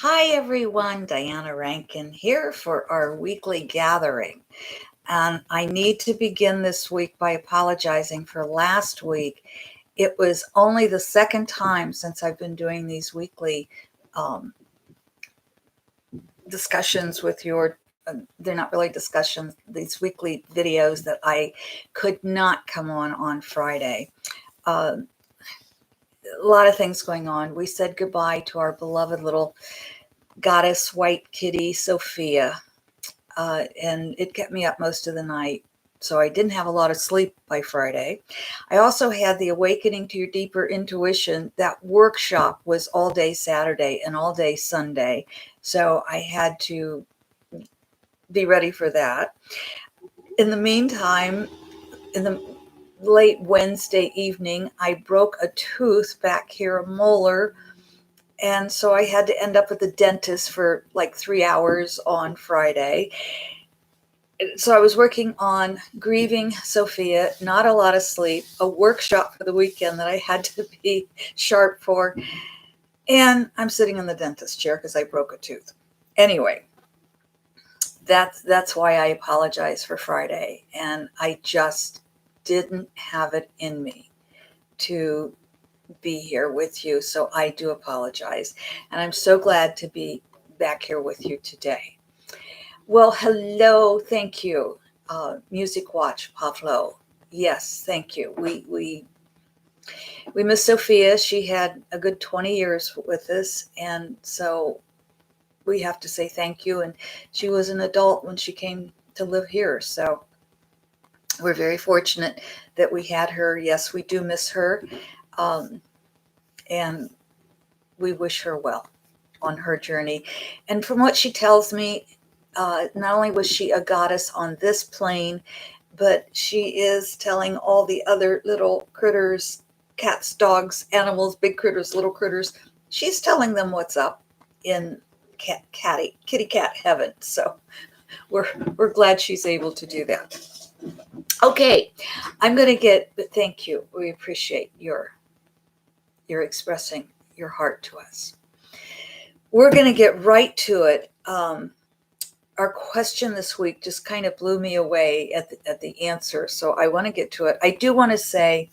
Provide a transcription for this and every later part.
Hi everyone, Diana Rankin here for our weekly gathering. And I need to begin this week by apologizing for last week. It was only the second time since I've been doing these weekly discussions with they're not really discussions, these weekly videos that I could not come on Friday. A lot of things going on. We said goodbye to our beloved little goddess white kitty, Sophia. And it kept me up most of the night. So I didn't have a lot of sleep by Friday. I also had the Awakening to Your Deeper Intuition. That workshop was all day Saturday and all day Sunday. So I had to be ready for that. In the meantime, in the late Wednesday evening, I broke a tooth back here, a molar. And so I had to end up at the dentist for like 3 hours on Friday. So I was working on grieving Sophia, not a lot of sleep, a workshop for the weekend that I had to be sharp for. And I'm sitting in the dentist chair because I broke a tooth. Anyway, that's why I apologize for Friday. And I just didn't have it in me to be here with you. So I do apologize. And I'm so glad to be back here with you today. Well, hello, thank you. Music Watch, Pavlo. Yes, thank you. We miss Sophia. She had a good 20 years with us, and so we have to say thank you. And she was an adult when she came to live here, so we're very fortunate that we had her. Yes, we do miss her, and we wish her well on her journey. And from what she tells me, not only was she a goddess on this plane, but she is telling all the other little critters, cats, dogs, animals, big critters, little critters, she's telling them what's up in kitty cat heaven. So we're glad she's able to do that. Okay, I'm going to thank you. We appreciate your expressing your heart to us. We're going to get right to it. Our question this week just kind of blew me away at the answer. So I want to get to it. I do want to say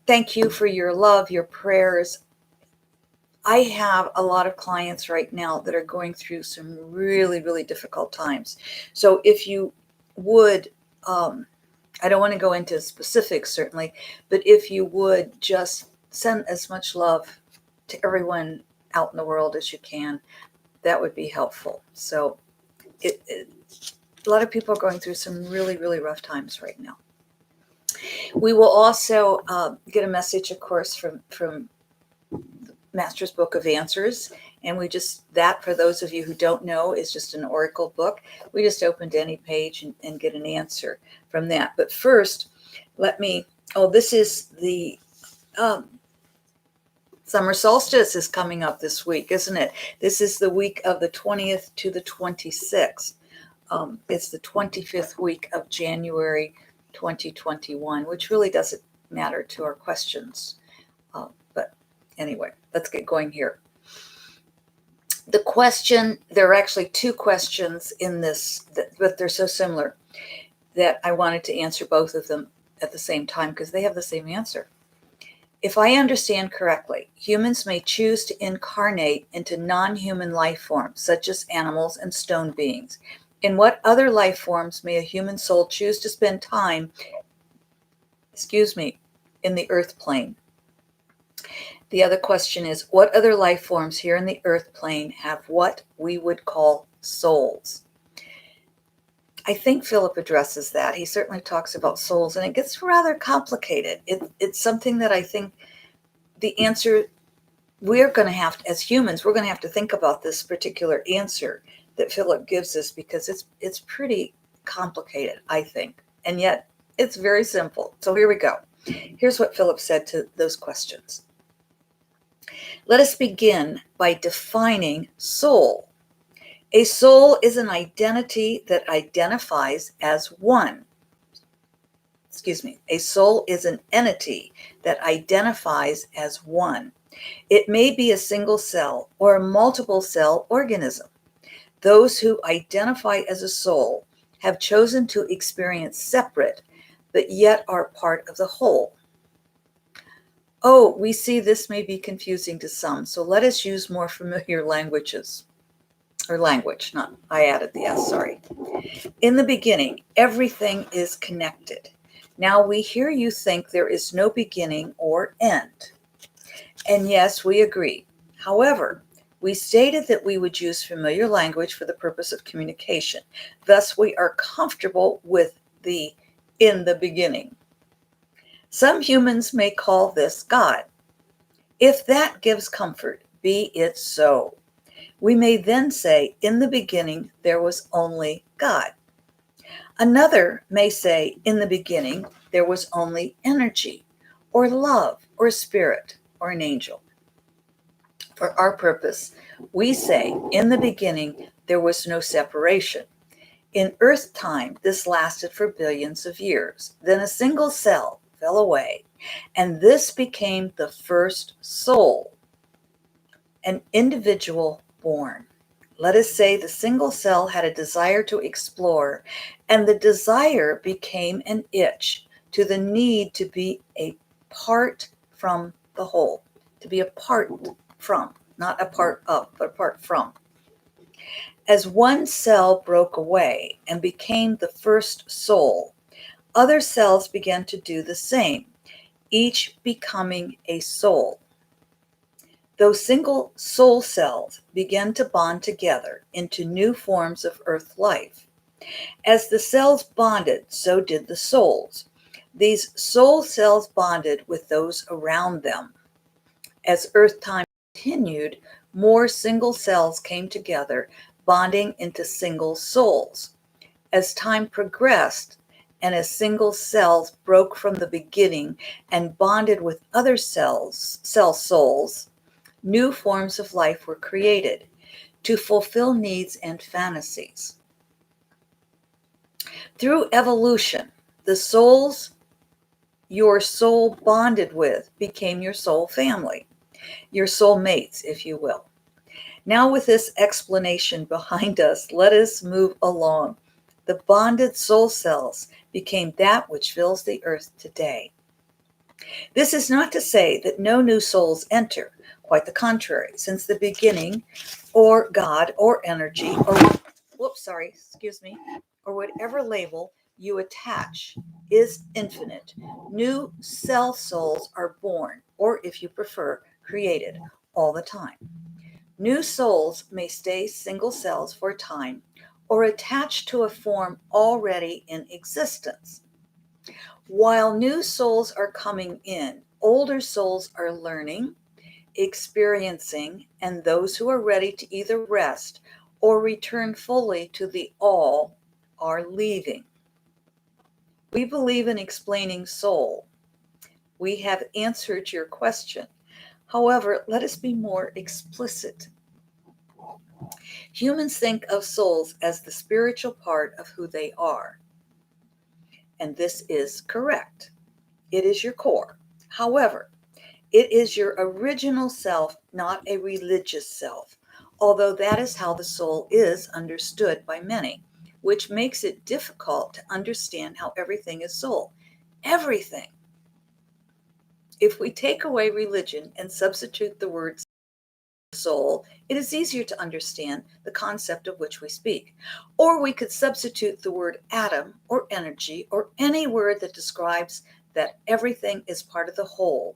thank you for your love, your prayers. I have a lot of clients right now that are going through some really, really difficult times. So if you would, I don't want to go into specifics certainly, but if you would just send as much love to everyone out in the world as you can, that would be helpful. So a lot of people are going through some really, really rough times right now. We will also get a message, of course, from Master's Book of Answers. And that, for those of you who don't know, is just an oracle book. We just open to any page and get an answer from that. But first, this is the summer solstice is coming up this week, isn't it? This is the week of the 20th to the 26th. It's the 25th week of January 2021, which really doesn't matter to our questions. But anyway, let's get going here. The question, there are actually two questions in this, but they're so similar that I wanted to answer both of them at the same time because they have the same answer. If I understand correctly, humans may choose to incarnate into non-human life forms, such as animals and stone beings. In what other life forms may a human soul choose to spend time, in the earth plane? The other question is, what other life forms here in the earth plane have what we would call souls? I think Phillip addresses that. He certainly talks about souls, and it gets rather complicated. It's something that I think the answer, we're going to have to, as humans, we're going to have to think about this particular answer that Phillip gives us because it's pretty complicated, I think, and yet it's very simple. So here we go. Here's what Phillip said to those questions. Let us begin by defining soul. A soul is an identity that identifies as one. A soul is an entity that identifies as one. It may be a single cell or a multiple cell organism. Those who identify as a soul have chosen to experience separate, but yet are part of the whole. Oh, we see this may be confusing to some, so let us use more familiar languages. Or language, not, I added the S, sorry. In the beginning, everything is connected. Now we hear you think there is no beginning or end. And yes, we agree. However, we stated that we would use familiar language for the purpose of communication. Thus, we are comfortable with the in the beginning. Some humans may call this God. If that gives comfort, be it so. We may then say, in the beginning, there was only God. Another may say, in the beginning, there was only energy, or love, or spirit, or an angel. For our purpose, we say, in the beginning, there was no separation. In Earth time, this lasted for billions of years. Then a single cell fell away, and this became the first soul, an individual born. Let us say the single cell had a desire to explore, and the desire became an itch to the need to be a part from the whole, to be apart from, not a part of, but apart from. As one cell broke away and became the first soul, other cells began to do the same, each becoming a soul. Those single soul cells began to bond together into new forms of earth life. As the cells bonded, so did the souls. These soul cells bonded with those around them. As earth time continued, more single cells came together, bonding into single souls. As time progressed, and as single cells broke from the beginning and bonded with other souls, new forms of life were created to fulfill needs and fantasies. Through evolution, the souls your soul bonded with became your soul family, your soul mates, if you will. Now, with this explanation behind us, let us move along. The bonded soul cells became that which fills the earth today. This is not to say that no new souls enter. Quite the contrary, since the beginning, or God, or energy, or or whatever label you attach is infinite. New cell souls are born, or if you prefer, created all the time. New souls may stay single cells for a time or attach to a form already in existence. While new souls are coming in, older souls are learning, experiencing, and those who are ready to either rest or return fully to the all are leaving. We believe in explaining soul. We have answered your question. However, let us be more explicit. Humans think of souls as the spiritual part of who they are. And this is correct. It is your core. However, it is your original self, not a religious self, although that is how the soul is understood by many, which makes it difficult to understand how everything is soul. Everything. If we take away religion and substitute the word soul, it is easier to understand the concept of which we speak. Or we could substitute the word atom or energy or any word that describes that everything is part of the whole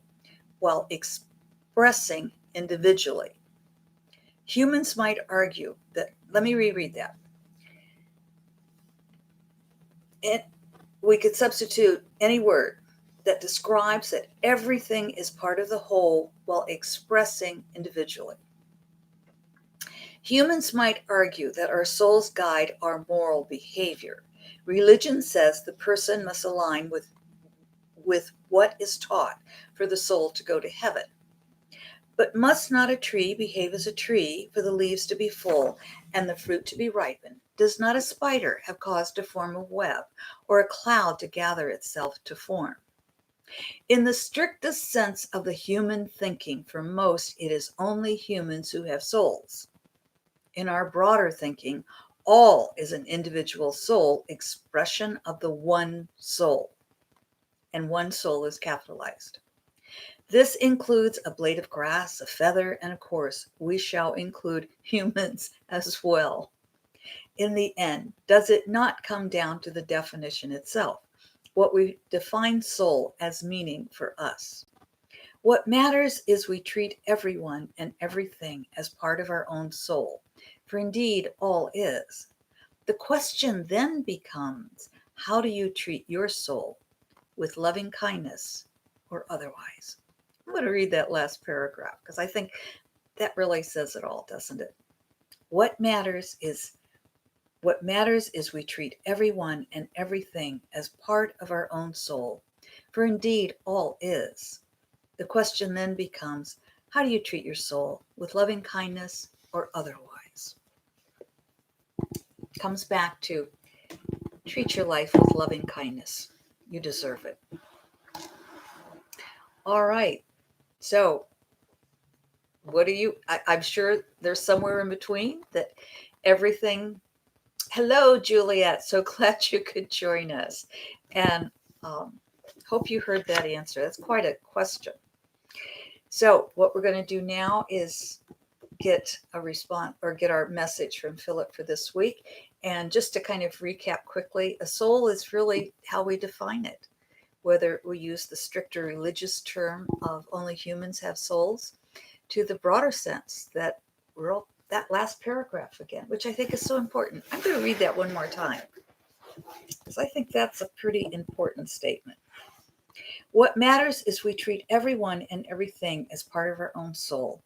while expressing individually. Humans might argue that, let me reread that. We could substitute any word that describes that everything is part of the whole while expressing individually. Humans might argue that our souls guide our moral behavior. Religion says the person must align with what is taught for the soul to go to heaven. But must not a tree behave as a tree for the leaves to be full and the fruit to be ripened? Does not a spider have cause to form a web or a cloud to gather itself to form? In the strictest sense of the human thinking, for most, it is only humans who have souls. In our broader thinking, all is an individual soul expression of the one soul, and one soul is capitalized. This includes a blade of grass, a feather, and of course, we shall include humans as well. In the end, does it not come down to the definition itself? What we define soul as meaning for us. What matters is we treat everyone and everything as part of our own soul, for indeed all is. The question then becomes, how do you treat your soul, with loving kindness or otherwise? I'm going to read that last paragraph because I think that really says it all, doesn't it? What matters is we treat everyone and everything as part of our own soul, for indeed all is. The question then becomes, how do you treat your soul, with loving kindness or otherwise? Comes back to treat your life with loving kindness. You deserve it. All right. So, what do you, I'm sure there's somewhere in between that everything. Hello, Juliet. So glad you could join us. And hope you heard that answer. That's quite a question. So, what we're going to do now is get a response or get our message from Phillip for this week. And just to kind of recap quickly, a soul is really how we define it, whether we use the stricter religious term of only humans have souls, to the broader sense that that last paragraph again, which I think is so important. I'm going to read that one more time because I think that's a pretty important statement. What matters is we treat everyone and everything as part of our own soul,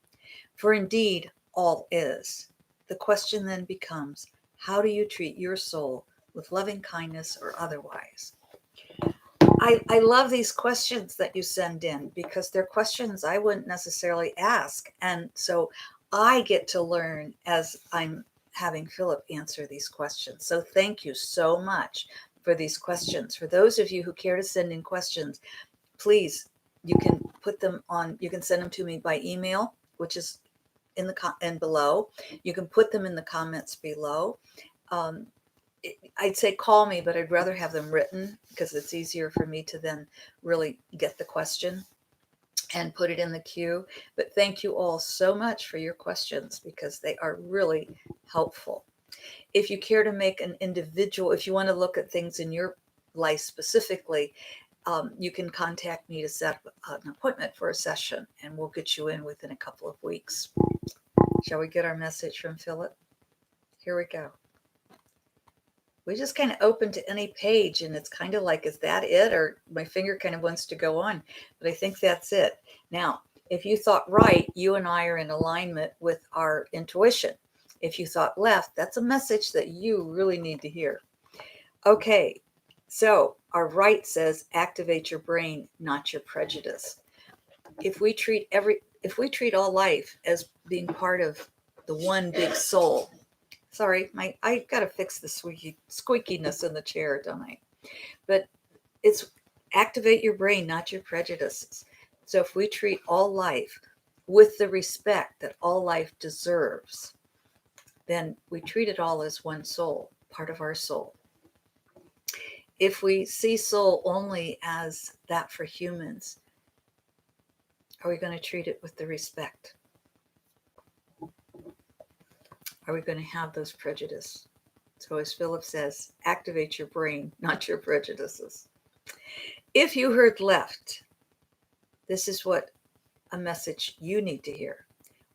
for indeed all is. The question then becomes, how do you treat your soul, with loving kindness or otherwise? I love these questions that you send in because they're questions I wouldn't necessarily ask. And so I get to learn as I'm having Phillip answer these questions. So thank you so much for these questions. For those of you who care to send in questions, please, you can send them to me by email, which is in the and below. You can put them in the comments below. I'd say call me, but I'd rather have them written because it's easier for me to then really get the question and put it in the queue. But thank you all so much for your questions because they are really helpful. If you care to make an individual, if you want to look at things in your life specifically, you can contact me to set up an appointment for a session and we'll get you in within a couple of weeks. Shall we get our message from Phillip? Here we go. We just kind of open to any page and it's kind of like, is that it? Or my finger kind of wants to go on, but I think that's it. Now, if you thought right, you and I are in alignment with our intuition. If you thought left, that's a message that you really need to hear. Okay, so our right says activate your brain, not your prejudice. If we treat all life as being part of the one big soul. Sorry, I got to fix the squeakiness in the chair, don't I? But it's activate your brain, not your prejudices. So if we treat all life with the respect that all life deserves, then we treat it all as one soul, part of our soul. If we see soul only as that for humans, are we going to treat it with the respect? Are we going to have those prejudices? So as Phillip says, activate your brain, not your prejudices. If you heard left, this is what a message you need to hear.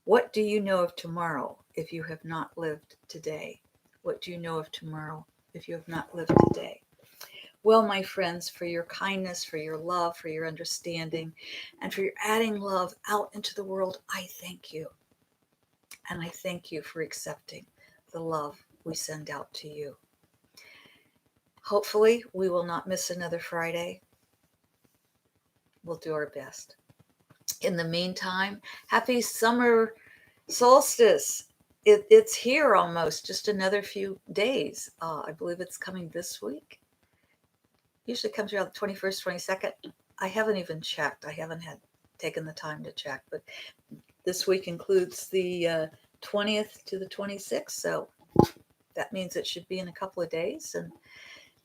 What do you know of tomorrow if you have not lived today? What do you know of tomorrow if you have not lived today? Well, my friends, for your kindness, for your love, for your understanding, and for your adding love out into the world, I thank you. And I thank you for accepting the love we send out to you. Hopefully, we will not miss another Friday. We'll do our best. In the meantime, happy summer solstice. It's here almost, just another few days. I believe it's coming this week. Usually comes around the 21st, 22nd. I haven't even checked. I haven't had taken the time to check, but this week includes the 20th to the 26th, so that means it should be in a couple of days. And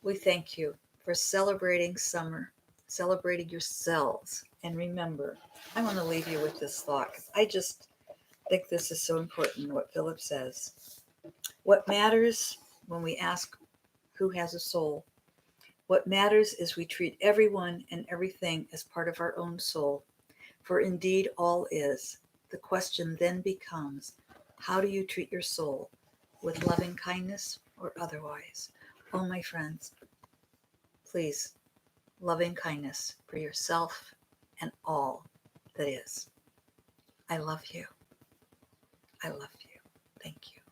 we thank you for celebrating summer, celebrating yourselves. And remember, I want to leave you with this thought. I just think this is so important, what Phillip says. What matters when we ask who has a soul, what matters is we treat everyone and everything as part of our own soul. For indeed all is. The question then becomes, how do you treat your soul? With loving kindness or otherwise? Oh, my friends, please, loving kindness for yourself and all that is. I love you. I love you. Thank you.